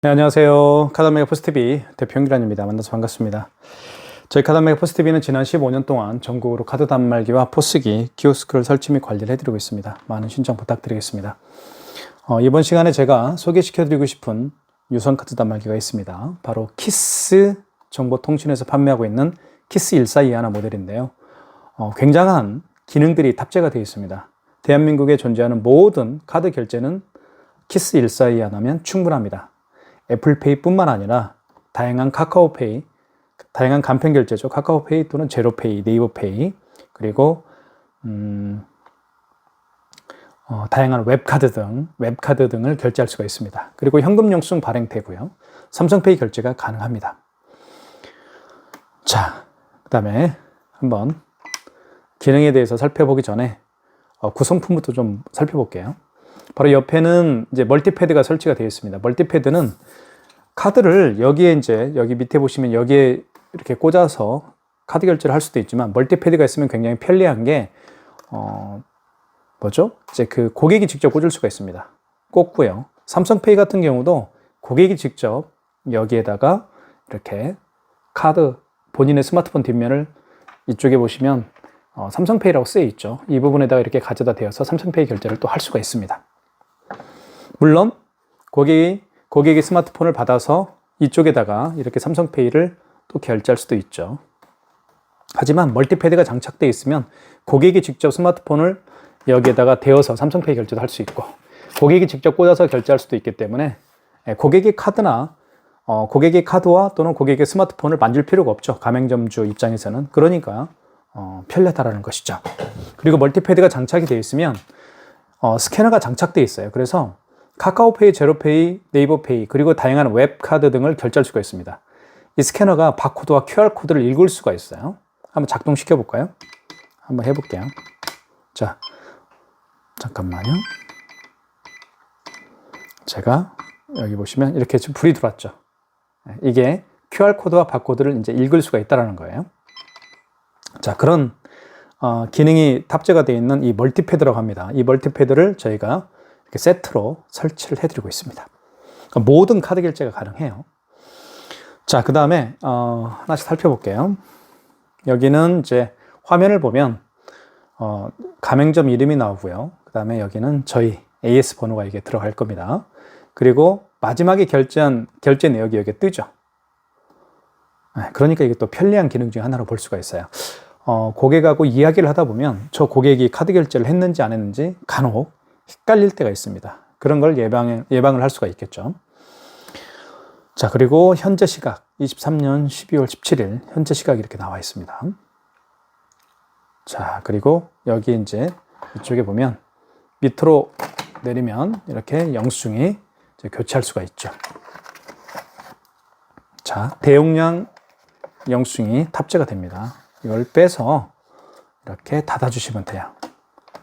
네, 안녕하세요. 카드메가 포스TV 대표 홍기란입니다. 만나서 반갑습니다. 저희 카드메가 포스TV는 지난 15년 동안 전국으로 카드 단말기와 포스기, 키오스크를 설치 및 관리를 해드리고 있습니다. 많은 신청 부탁드리겠습니다. 이번 시간에 제가 소개시켜드리고 싶은 유선 카드 단말기가 있습니다. 바로 키스 정보통신에서 판매하고 있는 키스 1421 모델인데요. 굉장한 기능들이 탑재가 되어 있습니다. 대한민국에 존재하는 모든 카드 결제는 키스 1421하면 충분합니다. 애플페이뿐만 아니라 다양한 카카오페이, 다양한 간편 결제죠. 카카오페이 또는 제로페이, 네이버페이, 그리고 다양한 웹카드 등을 결제할 수가 있습니다. 그리고 현금 영수증 발행되고요. 삼성페이 결제가 가능합니다. 자, 그 다음에 한번 기능에 대해서 살펴보기 전에 구성품부터 좀 살펴볼게요. 바로 옆에는 이제 멀티패드가 설치가 되어 있습니다. 멀티패드는 카드를 여기에 여기 밑에 보시면 여기에 이렇게 꽂아서 카드 결제를 할 수도 있지만 멀티패드가 있으면 굉장히 편리한 게 이제 그 고객이 직접 꽂을 수가 있습니다. 꽂고요. 삼성페이 같은 경우도 고객이 직접 여기에다가 이렇게 카드 본인의 스마트폰 뒷면을 이쪽에 보시면 삼성페이라고 쓰여 있죠. 이 부분에다가 이렇게 가져다 대어서 삼성페이 결제를 또 할 수가 있습니다. 물론 고객이 스마트폰을 받아서 이쪽에다가 이렇게 삼성페이를 또 결제할 수도 있죠. 하지만 멀티패드가 장착되어 있으면 고객이 직접 스마트폰을 여기에다가 대어서 삼성페이 결제도 할 수 있고 고객이 직접 꽂아서 결제할 수도 있기 때문에 고객의 카드와 또는 고객의 스마트폰을 만질 필요가 없죠. 가맹점주 입장에서는. 그러니까 편리하다라는 것이죠. 그리고 멀티패드가 장착이 되어 있으면 스캐너가 장착되어 있어요. 그래서 카카오페이, 제로페이, 네이버페이, 그리고 다양한 웹카드 등을 결제할 수가 있습니다. 이 스캐너가 바코드와 QR코드를 읽을 수가 있어요. 한번 작동시켜 볼까요? 한번 해볼게요. 자, 잠깐만요. 제가 여기 보시면 이렇게 지금 불이 들어왔죠. 이게 QR코드와 바코드를 이제 읽을 수가 있다는 거예요. 자, 그런 기능이 탑재가 되어 있는 이 멀티패드라고 합니다. 이 멀티패드를 저희가 이렇게 세트로 설치를 해드리고 있습니다. 그러니까 모든 카드 결제가 가능해요. 자, 그 다음에 하나씩 살펴볼게요. 여기는 이제 화면을 보면 가맹점 이름이 나오고요. 그 다음에 여기는 저희 AS 번호가 이게 들어갈 겁니다. 그리고 마지막에 결제한 결제 내역이 여기에 뜨죠. 그러니까 이게 또 편리한 기능 중에 하나로 볼 수가 있어요. 고객하고 이야기를 하다 보면 저 고객이 카드 결제를 했는지 안 했는지 간혹 헷갈릴 때가 있습니다. 그런 걸 예방을 할 수가 있겠죠. 자, 그리고 현재 시각 23년 12월 17일 현재 시각 이렇게 나와 있습니다. 자, 그리고 여기 이제 이쪽에 보면 밑으로 내리면 이렇게 영수증이 이제 교체할 수가 있죠. 자, 대용량 영수증이 탑재가 됩니다. 이걸 빼서 이렇게 닫아주시면 돼요.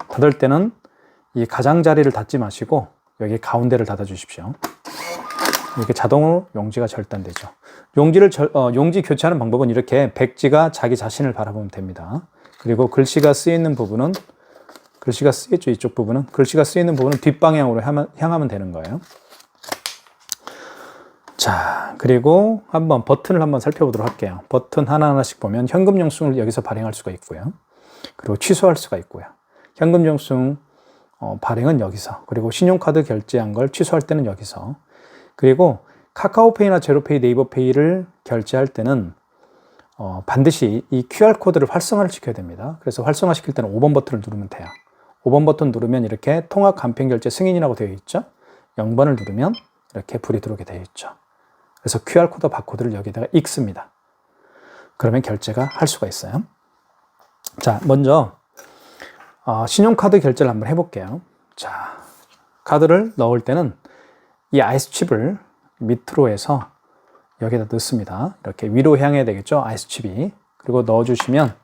닫을 때는 이 가장자리를 닫지 마시고 여기 가운데를 닫아 주십시오. 이렇게 자동으로 용지가 절단되죠. 용지 교체하는 방법은 이렇게 백지가 자기 자신을 바라보면 됩니다. 그리고 글씨가 쓰이는 부분은 글씨가 쓰였죠. 이쪽 부분은 글씨가 쓰이는 부분은 뒷방향으로 향하면 되는 거예요. 자, 그리고 한번 버튼을 한번 살펴보도록 할게요. 버튼 하나하나씩 보면 현금 영수증을 여기서 발행할 수가 있고요. 그리고 취소할 수가 있고요. 현금 영수증 발행은 여기서, 그리고 신용카드 결제한 걸 취소할 때는 여기서, 그리고 카카오페이나 제로페이, 네이버페이를 결제할 때는 반드시 이 QR코드를 활성화를 시켜야 됩니다. 그래서 활성화 시킬 때는 5번 버튼을 누르면 돼요. 5번 버튼 누르면 이렇게 통합 간편 결제 승인이라고 되어 있죠. 0번을 누르면 이렇게 불이 들어오게 되어 있죠. 그래서 QR코드, 바코드를 여기다가 읽습니다. 그러면 결제가 할 수가 있어요. 자, 먼저 신용카드 결제를 한번 해볼게요. 자, 카드를 넣을 때는 이 아이스칩을 밑으로 해서 여기다 넣습니다. 이렇게 위로 향해야 되겠죠, 아이스칩이. 그리고 넣어주시면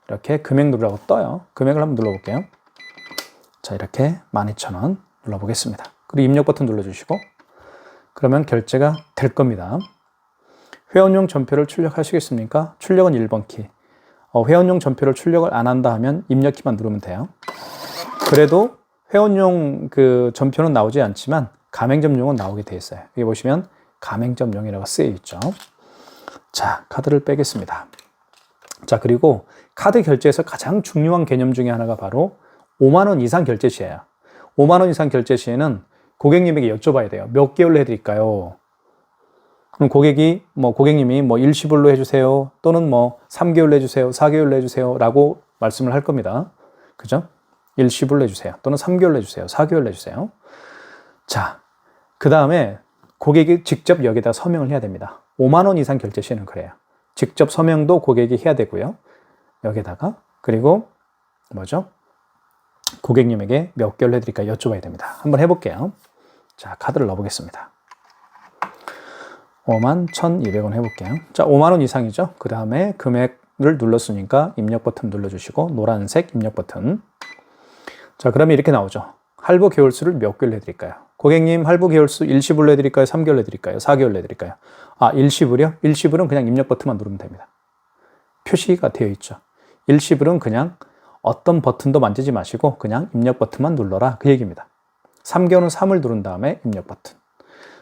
이렇게 금액 누르라고 떠요. 금액을 한번 눌러볼게요. 자, 이렇게 12,000원 눌러보겠습니다. 그리고 입력 버튼 눌러주시고 그러면 결제가 될 겁니다. 회원용 전표를 출력하시겠습니까? 출력은 1번 키. 회원용 전표를 출력을 안 한다 하면 입력키만 누르면 돼요. 그래도 회원용 그 전표는 나오지 않지만 가맹점용은 나오게 돼 있어요. 여기 보시면 가맹점용이라고 쓰여 있죠. 자, 카드를 빼겠습니다. 자, 그리고 카드 결제에서 가장 중요한 개념 중에 하나가 바로 5만 원 이상 결제 시에요. 5만 원 이상 결제 시에는 고객님에게 여쭤봐야 돼요. 몇 개월로 해드릴까요? 그럼 고객님이 일시불로 해주세요. 또는 3개월로 해주세요. 4개월로 해주세요. 라고 말씀을 할 겁니다. 그죠? 일시불로 해주세요. 또는 3개월로 해주세요. 4개월로 해주세요. 자, 그 다음에 고객이 직접 여기다 서명을 해야 됩니다. 5만 원 이상 결제 시에는 그래요. 직접 서명도 고객이 해야 되고요. 여기다가, 그리고 고객님에게 몇 개월로 해드릴까 여쭤봐야 됩니다. 한번 해볼게요. 자, 카드를 넣어보겠습니다. 51,200원 해볼게요. 자, 5만 원 이상이죠. 그 다음에 금액을 눌렀으니까 입력 버튼 눌러주시고 노란색 입력 버튼. 자, 그러면 이렇게 나오죠. 할부 개월수를 몇 개월로 해드릴까요? 고객님, 할부 개월수 일시불로 해드릴까요? 3개월로 해드릴까요? 4개월로 해드릴까요? 아, 일시불이요? 일시불은 그냥 입력 버튼만 누르면 됩니다. 표시가 되어 있죠. 일시불은 그냥 어떤 버튼도 만지지 마시고 그냥 입력 버튼만 눌러라, 그 얘기입니다. 3개월은 3을 누른 다음에 입력 버튼.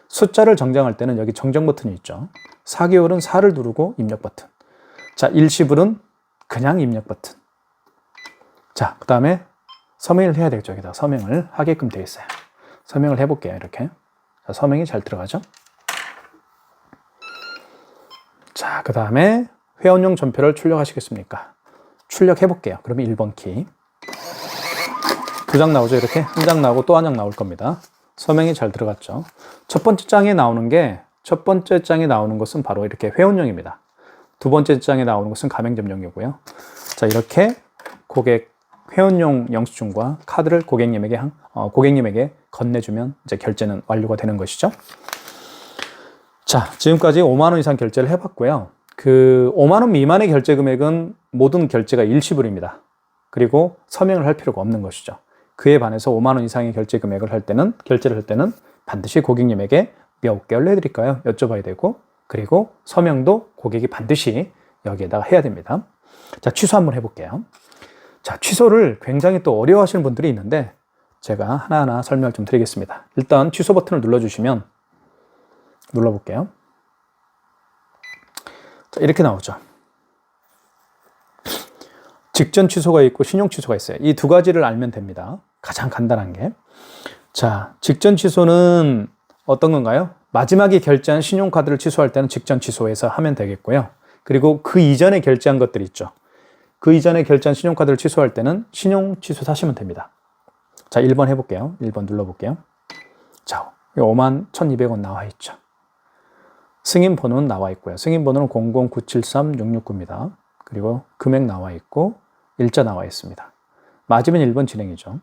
숫자를 정정할 때는 여기 정정 버튼이 있죠. 4개월은 4를 누르고 입력 버튼. 자, 일시불은 그냥 입력 버튼. 자, 그 다음에 서명을 해야 되겠죠. 여기다 서명을 하게끔 되어 있어요. 서명을 해볼게요. 이렇게. 자, 서명이 잘 들어가죠. 자, 그 다음에 회원용 전표를 출력하시겠습니까? 출력해볼게요. 그러면 1번 키. 2장 나오죠. 이렇게 한 장 나오고 또 한 장 나올 겁니다. 서명이 잘 들어갔죠. 첫 번째 장에 나오는 것은 바로 이렇게 회원용입니다. 두 번째 장에 나오는 것은 가맹점용이고요. 자, 이렇게 고객 회원용 영수증과 카드를 고객님에게 건네주면 이제 결제는 완료가 되는 것이죠. 자, 지금까지 5만 원 이상 결제를 해봤고요. 그 5만 원 미만의 결제 금액은 모든 결제가 일시불입니다. 그리고 서명을 할 필요가 없는 것이죠. 그에 반해서 5만 원 이상의 결제 금액을 결제를 할 때는 반드시 고객님에게 몇 개월로 해드릴까요? 여쭤봐야 되고, 그리고 서명도 고객이 반드시 여기에다가 해야 됩니다. 자, 취소 한번 해볼게요. 자, 취소를 굉장히 또 어려워하시는 분들이 있는데 제가 하나하나 설명을 좀 드리겠습니다. 일단 취소 버튼을 눌러주시면 눌러볼게요. 자, 이렇게 나오죠. 직전 취소가 있고 신용 취소가 있어요. 이 두 가지를 알면 됩니다. 가장 간단한 게. 자, 직전 취소는 어떤 건가요? 마지막에 결제한 신용카드를 취소할 때는 직전 취소해서 하면 되겠고요. 그리고 그 이전에 결제한 것들 있죠. 그 이전에 결제한 신용카드를 취소할 때는 신용 취소 하시면 됩니다. 자, 1번 해볼게요. 1번 눌러볼게요. 자, 51,200원 나와 있죠. 승인 번호는 나와 있고요. 승인 번호는 00973-669입니다. 그리고 금액 나와 있고 일자 나와 있습니다. 맞으면 1번 진행이죠.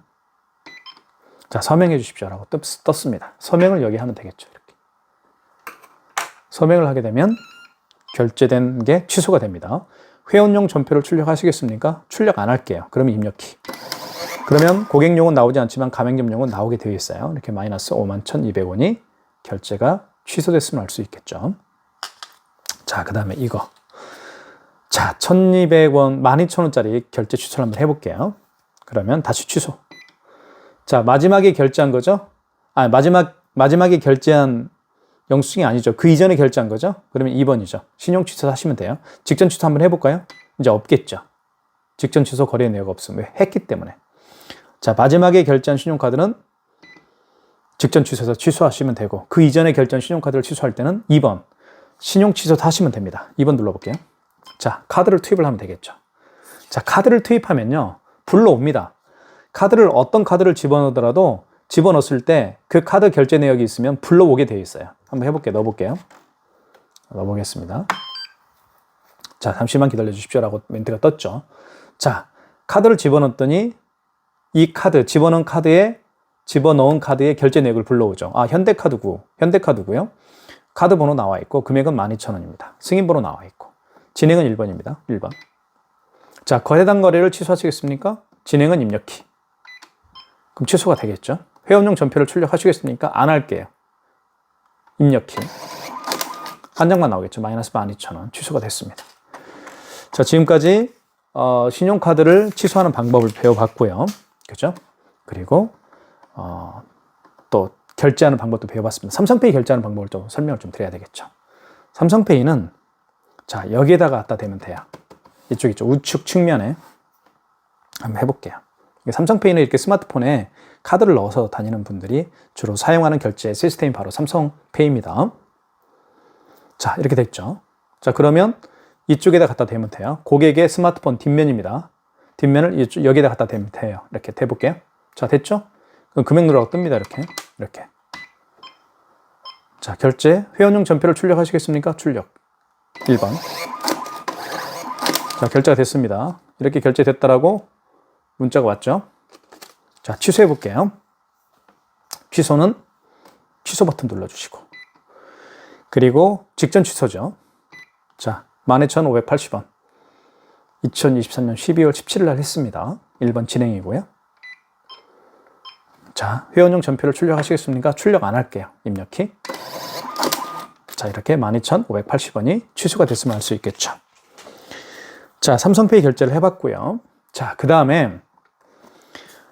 자, 서명해 주십시오라고 떴습니다. 서명을 여기 하면 되겠죠. 이렇게. 서명을 하게 되면 결제된 게 취소가 됩니다. 회원용 전표를 출력하시겠습니까? 출력 안 할게요. 그러면 입력키. 그러면 고객용은 나오지 않지만 가맹점용은 나오게 되어 있어요. 이렇게 마이너스 51,200원이 결제가 취소됐으면 알 수 있겠죠. 자, 그 다음에 이거. 자, 1,200원, 12,000원짜리 결제 취소를 한번 해볼게요. 그러면 다시 취소. 자, 마지막에 결제한 거죠? 아, 마지막에 결제한 영수증이 아니죠. 그 이전에 결제한 거죠? 그러면 2번이죠. 신용 취소 하시면 돼요. 직전 취소 한번 해볼까요? 이제 없겠죠. 직전 취소 거래 내역 없음. 왜? 했기 때문에. 자, 마지막에 결제한 신용카드는 직전 취소해서 취소하시면 되고, 그 이전에 결제한 신용카드를 취소할 때는 2번. 신용 취소 하시면 됩니다. 2번 눌러볼게요. 자, 카드를 투입을 하면 되겠죠. 자, 카드를 투입하면요. 불러옵니다. 어떤 카드를 집어넣더라도 집어넣었을 때 그 카드 결제 내역이 있으면 불러오게 되어 있어요. 한번 해볼게요. 넣어볼게요. 넣어보겠습니다. 자, 잠시만 기다려 주십시오 라고 멘트가 떴죠. 자, 카드를 집어넣었더니 이 카드, 집어넣은 카드에 결제 내역을 불러오죠. 아, 현대카드고요. 카드 번호 나와 있고 금액은 12,000원입니다. 승인 번호 나와 있고 진행은 1번입니다. 1번. 자, 거래당 거래를 취소하시겠습니까? 진행은 입력키. 그럼 취소가 되겠죠. 회원용 전표를 출력하시겠습니까? 안 할게요. 입력키. 한 장만 나오겠죠. 마이너스 12,000원. 취소가 됐습니다. 자, 지금까지 신용카드를 취소하는 방법을 배워봤고요. 그죠? 그리고 또 결제하는 방법도 배워봤습니다. 삼성페이 결제하는 방법을 좀 설명을 좀 드려야 되겠죠. 삼성페이는 자, 여기에다가 갖다 대면 돼요. 이쪽 있죠. 우측 측면에 한번 해볼게요. 삼성페이는 이렇게 스마트폰에 카드를 넣어서 다니는 분들이 주로 사용하는 결제 시스템이 바로 삼성페이입니다. 자, 이렇게 됐죠. 자, 그러면 이쪽에다 갖다 대면 돼요. 고객의 스마트폰 뒷면입니다. 뒷면을 여기에다 갖다 대면 돼요. 이렇게 대볼게요. 자, 됐죠? 그럼 금액 누르라고 뜹니다. 이렇게. 자, 결제. 회원용 전표를 출력하시겠습니까? 출력. 1번. 자, 결제가 됐습니다. 이렇게 결제됐다라고 문자가 왔죠? 자, 취소해 볼게요. 취소는 취소 버튼 눌러주시고. 그리고 직전 취소죠. 자, 12,580원. 2023년 12월 17일 날 했습니다. 1번 진행이고요. 자, 회원용 전표를 출력하시겠습니까? 출력 안 할게요. 입력키. 자, 이렇게 12,580원이 취소가 됐으면 알 수 있겠죠. 자, 삼성페이 결제를 해봤고요. 자, 그 다음에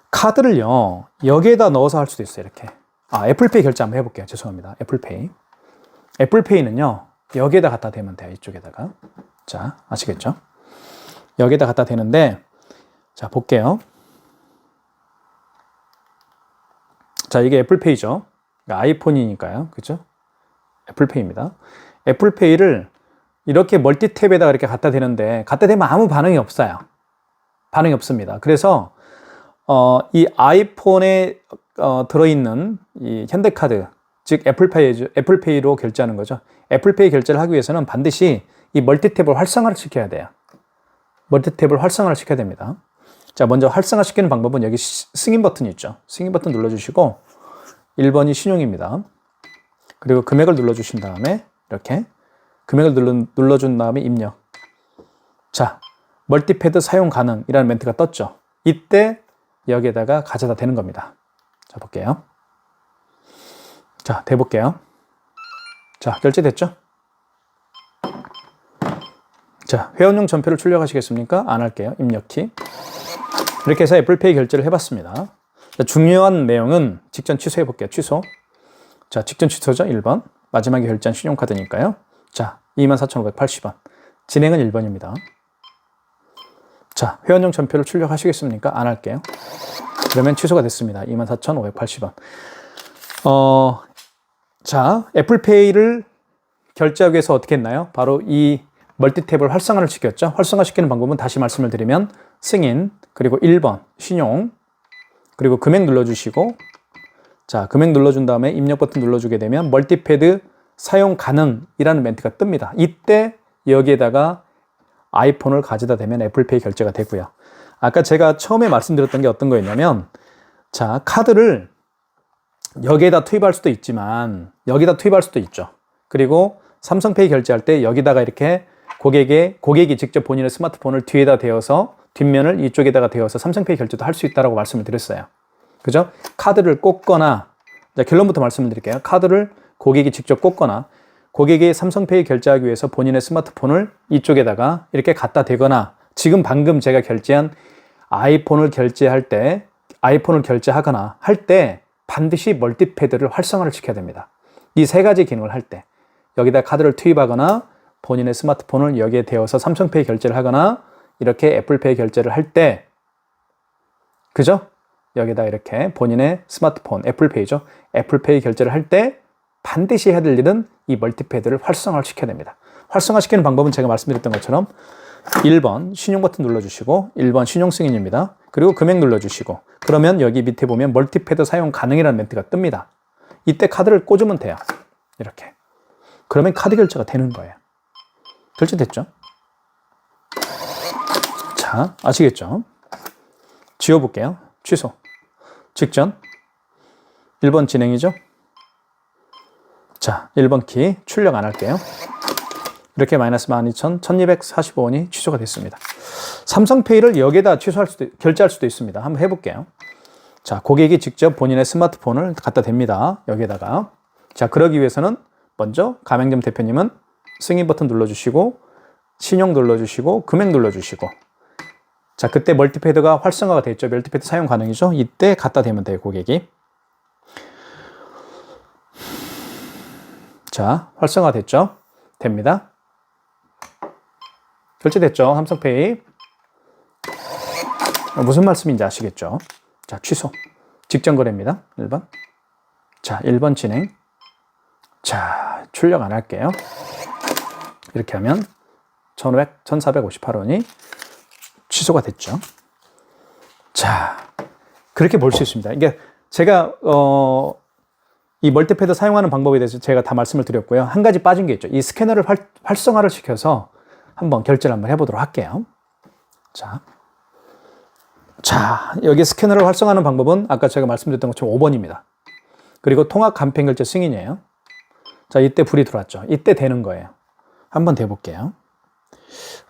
카드를요, 여기에다 넣어서 할 수도 있어요. 이렇게. 애플페이 결제 한번 해볼게요. 죄송합니다. 애플페이. 애플페이는요, 여기에다 갖다 대면 돼요. 이쪽에다가. 자, 아시겠죠? 여기에다 갖다 대는데, 자, 볼게요. 자, 이게 애플페이죠. 아이폰이니까요. 그죠? 애플페이입니다. 애플페이를 이렇게 멀티탭에다가 이렇게 갖다 대는데, 갖다 대면 아무 반응이 없어요. 반응이 없습니다. 그래서, 이 아이폰에 들어있는 이 현대카드, 즉 애플페이로 결제하는 거죠. 애플페이 결제를 하기 위해서는 반드시 이 멀티탭을 활성화를 시켜야 돼요. 멀티탭을 활성화를 시켜야 됩니다. 자, 먼저 활성화시키는 방법은 여기 승인 버튼이 있죠. 승인 버튼 눌러주시고 1번이 신용입니다. 그리고 금액을 눌러주신 다음에 이렇게 금액을 눌러준 다음에 입력. 자, 멀티패드 사용 가능이라는 멘트가 떴죠. 이때 여기에다가 가져다 대는 겁니다. 자, 볼게요. 자, 대볼게요. 자, 결제됐죠? 자, 회원용 전표를 출력하시겠습니까? 안 할게요. 입력키. 이렇게 해서 애플페이 결제를 해봤습니다. 자, 중요한 내용은 직전 취소해 볼게요. 취소. 자, 직전 취소죠. 1번. 마지막에 결제한 신용카드니까요. 자, 24,580원. 진행은 1번입니다. 자, 회원용 전표를 출력하시겠습니까? 안 할게요. 그러면 취소가 됐습니다. 24,580원. 자, 애플페이를 결제하기 위해서 어떻게 했나요? 바로 이 멀티탭을 활성화를 시켰죠. 활성화시키는 방법은 다시 말씀을 드리면 승인, 그리고 1번 신용, 그리고 금액 눌러주시고, 자, 금액 눌러준 다음에 입력 버튼 눌러주게 되면 멀티패드 사용 가능이라는 멘트가 뜹니다. 이때 여기에다가 아이폰을 가져다 대면 애플페이 결제가 되고요. 아까 제가 처음에 말씀드렸던 게 어떤 거였냐면, 자, 카드를 여기에다 투입할 수도 있지만 여기다 투입할 수도 있죠. 그리고 삼성페이 결제할 때 여기다가 이렇게 고객이 직접 본인의 스마트폰을 뒤에다 대어서 뒷면을 이쪽에다가 대어서 삼성페이 결제도 할 수 있다고 말씀을 드렸어요. 그죠? 카드를 꽂거나, 자, 결론부터 말씀을 드릴게요. 카드를 고객이 직접 꽂거나, 고객이 삼성페이 결제하기 위해서 본인의 스마트폰을 이쪽에다가 이렇게 갖다 대거나, 지금 방금 제가 결제한 아이폰을 결제하거나 할 때 반드시 멀티패드를 활성화를 시켜야 됩니다. 이 세 가지 기능을 할 때 여기다 카드를 투입하거나 본인의 스마트폰을 여기에 대어서 삼성페이 결제를 하거나 이렇게 애플페이 결제를 할 때, 그죠? 여기다 이렇게 본인의 스마트폰, 애플페이죠. 애플페이 결제를 할 때 반드시 해야 될 일은 이 멀티패드를 활성화를 시켜야 됩니다. 활성화시키는 방법은 제가 말씀드렸던 것처럼 1번 신용 버튼 눌러주시고 1번 신용 승인입니다. 그리고 금액 눌러주시고, 그러면 여기 밑에 보면 멀티패드 사용 가능이라는 멘트가 뜹니다. 이때 카드를 꽂으면 돼요. 이렇게. 그러면 카드 결제가 되는 거예요. 결제됐죠? 자, 아시겠죠? 지워볼게요. 취소. 직전. 1번 진행이죠? 자, 1번 키 출력 안 할게요. 이렇게 마이너스 12,245원이 취소가 됐습니다. 삼성페이를 여기에다 결제할 수도 있습니다. 한번 해볼게요. 자, 고객이 직접 본인의 스마트폰을 갖다 댑니다. 여기에다가. 자, 그러기 위해서는 먼저 가맹점 대표님은 승인 버튼 눌러주시고, 신용 눌러주시고, 금액 눌러주시고, 자, 그때 멀티패드가 활성화가 됐죠. 멀티패드 사용 가능이죠. 이때 갖다 대면 돼요, 고객이. 자, 활성화 됐죠? 됩니다. 결제됐죠? 삼성페이. 무슨 말씀인지 아시겠죠? 자, 취소. 직전 거래입니다. 1번. 자, 1번 진행. 자, 출력 안 할게요. 이렇게 하면 1,458원이 취소가 됐죠. 자, 그렇게 볼 수 있습니다. 이게 제가 이 멀티패드 사용하는 방법에 대해서 제가 다 말씀을 드렸고요. 한 가지 빠진 게 있죠. 이 스캐너를 활성화를 시켜서 한번 결제를 한번 해보도록 할게요. 자, 여기 스캐너를 활성화하는 방법은 아까 제가 말씀드렸던 것처럼 5번입니다. 그리고 통합 간편 결제 승인이에요. 자, 이때 불이 들어왔죠. 이때 되는 거예요. 한번 대볼게요.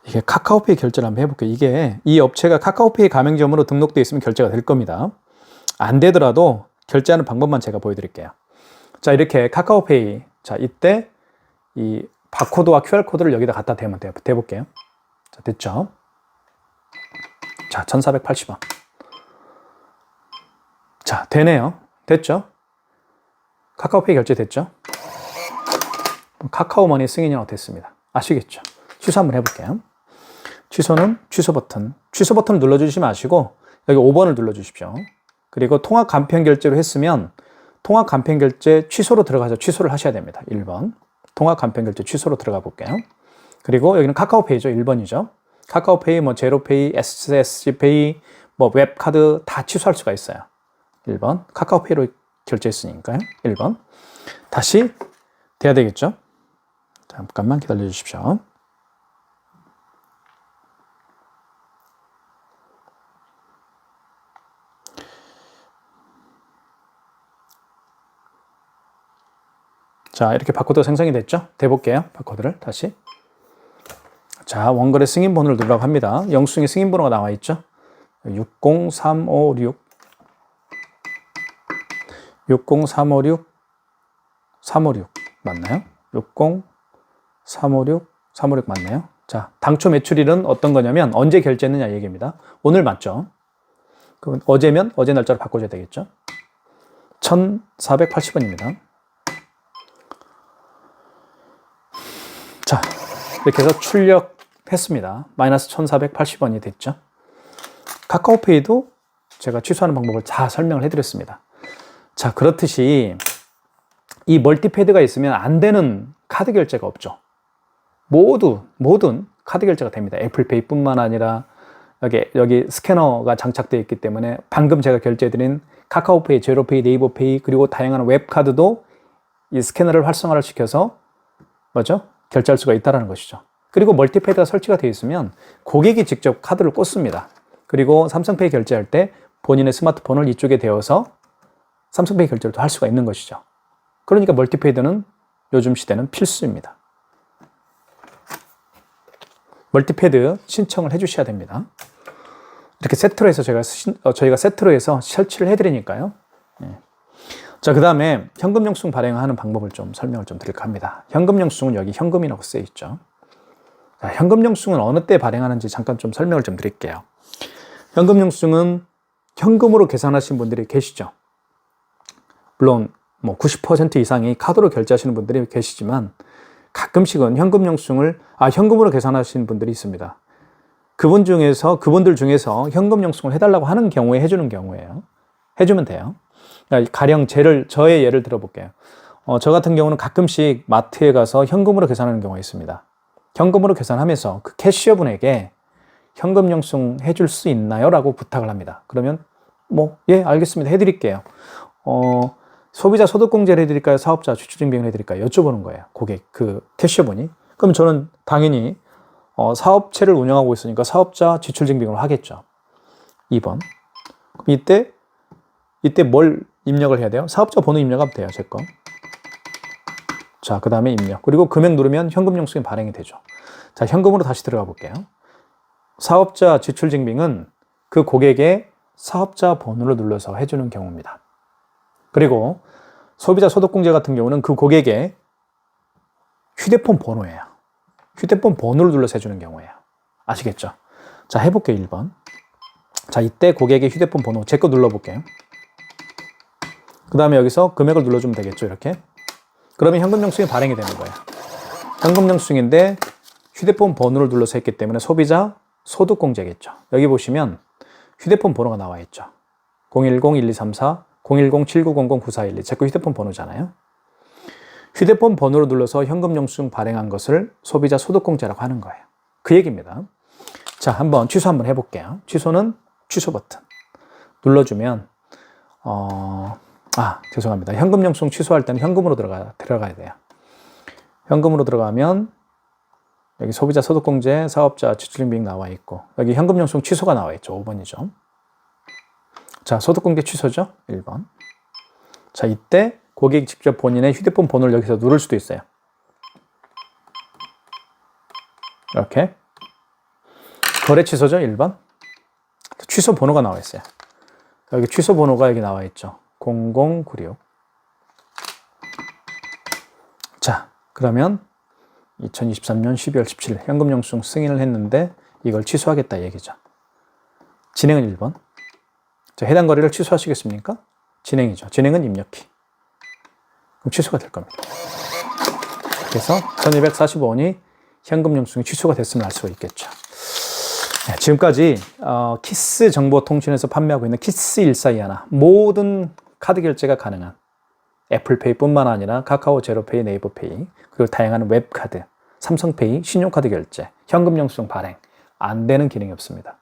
이게 카카오페이 결제를 한번 해볼게요. 이 업체가 카카오페이 가맹점으로 등록되어 있으면 결제가 될 겁니다. 안 되더라도 결제하는 방법만 제가 보여드릴게요. 자, 이렇게 카카오페이. 자, 이때 이 바코드와 QR코드를 여기다 갖다 대면 돼요. 대볼게요. 자, 됐죠? 자, 1,480원. 자, 되네요. 됐죠? 카카오페이 결제됐죠? 카카오머니 승인이 됐습니다. 아시겠죠? 취소 한번 해볼게요. 취소는 취소 버튼. 취소 버튼을 눌러주시지 마시고 여기 5번을 눌러주십시오. 그리고 통합 간편 결제로 했으면 통합 간편 결제 취소로 들어가서 취소를 하셔야 됩니다. 1번. 통합 간편 결제 취소로 들어가 볼게요. 그리고 여기는 카카오페이죠. 1번이죠. 카카오페이, 제로페이, SSG페이, 웹카드 다 취소할 수가 있어요. 1번. 카카오페이로 결제했으니까요. 1번. 다시 돼야 되겠죠? 잠깐만 기다려 주십시오. 자, 이렇게 바코드가 생성이 됐죠? 대볼게요. 바코드를 다시. 자, 원거래 승인 번호를 누르라고 합니다. 영수증에 승인 번호가 나와 있죠? 60356 60356 356 맞나요? 60356 356 맞나요? 자, 당초 매출일은 어떤 거냐면 언제 결제했느냐 얘기입니다. 오늘 맞죠? 그럼 어제면 어제 날짜로 바꿔줘야 되겠죠? 1,480원입니다. 자, 이렇게 해서 출력했습니다. 마이너스 1,480원이 됐죠. 카카오페이도 제가 취소하는 방법을 다 설명을 해드렸습니다. 자, 그렇듯이 이 멀티패드가 있으면 안 되는 카드 결제가 없죠. 모든 카드 결제가 됩니다. 애플페이뿐만 아니라 여기 스캐너가 장착되어 있기 때문에 방금 제가 결제해드린 카카오페이, 제로페이, 네이버페이 그리고 다양한 웹카드도 이 스캐너를 활성화를 시켜서 결제할 수가 있다는 것이죠. 그리고 멀티패드가 설치가 되어 있으면 고객이 직접 카드를 꽂습니다. 그리고 삼성페이 결제할 때 본인의 스마트폰을 이쪽에 대어서 삼성페이 결제를 또 할 수가 있는 것이죠. 그러니까 멀티패드는 요즘 시대는 필수입니다. 멀티패드 신청을 해주셔야 됩니다. 이렇게 세트로 해서 저희가 세트로 해서 설치를 해드리니까요. 네. 자, 그 다음에 현금 영수증 발행하는 방법을 좀 설명을 좀 드릴까 합니다. 현금 영수증은 여기 현금이라고 쓰여 있죠. 자, 현금 영수증은 어느 때 발행하는지 잠깐 좀 설명을 좀 드릴게요. 현금 영수증은 현금으로 계산하신 분들이 계시죠. 물론 90% 이상이 카드로 결제하시는 분들이 계시지만 가끔씩은 현금 영수증을 현금으로 계산하시는 분들이 있습니다. 그분들 중에서 현금 영수증을 해달라고 하는 경우에 해주는 경우예요. 해주면 돼요. 가령 저의 예를 들어볼게요. 저 같은 경우는 가끔씩 마트에 가서 현금으로 계산하는 경우가 있습니다. 현금으로 계산하면서 그 캐시어분에게 현금 영수증 해줄 수 있나요? 라고 부탁을 합니다. 그러면 예, 알겠습니다. 해드릴게요. 소비자 소득공제를 해드릴까요? 사업자 지출증빙을 해드릴까요? 여쭤보는 거예요. 고객, 캐시어분이. 그럼 저는 당연히 사업체를 운영하고 있으니까 사업자 지출증빙을 하겠죠. 2번. 그럼 이때 뭘 입력을 해야 돼요? 사업자 번호 입력하면 돼요, 제 거. 자, 그 다음에 입력. 그리고 금액 누르면 현금 영수증이 발행이 되죠. 자, 현금으로 다시 들어가 볼게요. 사업자 지출증빙은 그 고객의 사업자 번호를 눌러서 해주는 경우입니다. 그리고 소비자 소득공제 같은 경우는 그 고객의 휴대폰 번호예요. 휴대폰 번호를 눌러서 해주는 경우예요. 아시겠죠? 자, 해볼게요. 1번. 자, 이때 고객의 휴대폰 번호 제 거 눌러볼게요. 그 다음에 여기서 금액을 눌러주면 되겠죠. 이렇게. 그러면 현금 영수증이 발행이 되는 거예요. 현금 영수증인데 휴대폰 번호를 눌러서 했기 때문에 소비자 소득공제겠죠. 여기 보시면 휴대폰 번호가 나와 있죠. 010-1234, 010-7900-9412. 제 거 휴대폰 번호잖아요. 휴대폰 번호를 눌러서 현금 영수증 발행한 것을 소비자 소득공제라고 하는 거예요. 그 얘기입니다. 자, 한번 취소 한번 해볼게요. 취소는 취소 버튼 눌러주면 죄송합니다. 현금 영수증 취소할 때는 현금으로 들어가야 돼요. 현금으로 들어가면 여기 소비자 소득공제, 사업자 지출임비익 나와 있고 여기 현금 영수증 취소가 나와 있죠. 5번이죠. 자, 소득공제 취소죠. 1번. 자, 이때 고객이 직접 본인의 휴대폰 번호를 여기서 누를 수도 있어요. 이렇게. 거래 취소죠. 1번. 취소 번호가 나와 있어요. 여기 취소 번호가 여기 나와 있죠. 0096. 자, 그러면 2023년 12월 17일 현금 영수증 승인을 했는데 이걸 취소하겠다 얘기죠. 진행은 1번. 자, 해당 거래를 취소하시겠습니까? 진행이죠. 진행은 입력키. 그럼 취소가 될 겁니다. 그래서 1245원이 현금 영수증이 취소가 됐음을 알 수가 있겠죠. 네, 지금까지 키스정보통신에서 판매하고 있는 키스1421 모든 카드 결제가 가능한 애플페이뿐만 아니라 카카오 제로페이, 네이버페이, 그리고 다양한 웹카드, 삼성페이, 신용카드 결제, 현금 영수증 발행 안 되는 기능이 없습니다.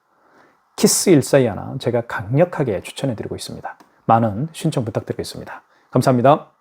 키스1421 제가 강력하게 추천해드리고 있습니다. 많은 신청 부탁드리겠습니다. 감사합니다.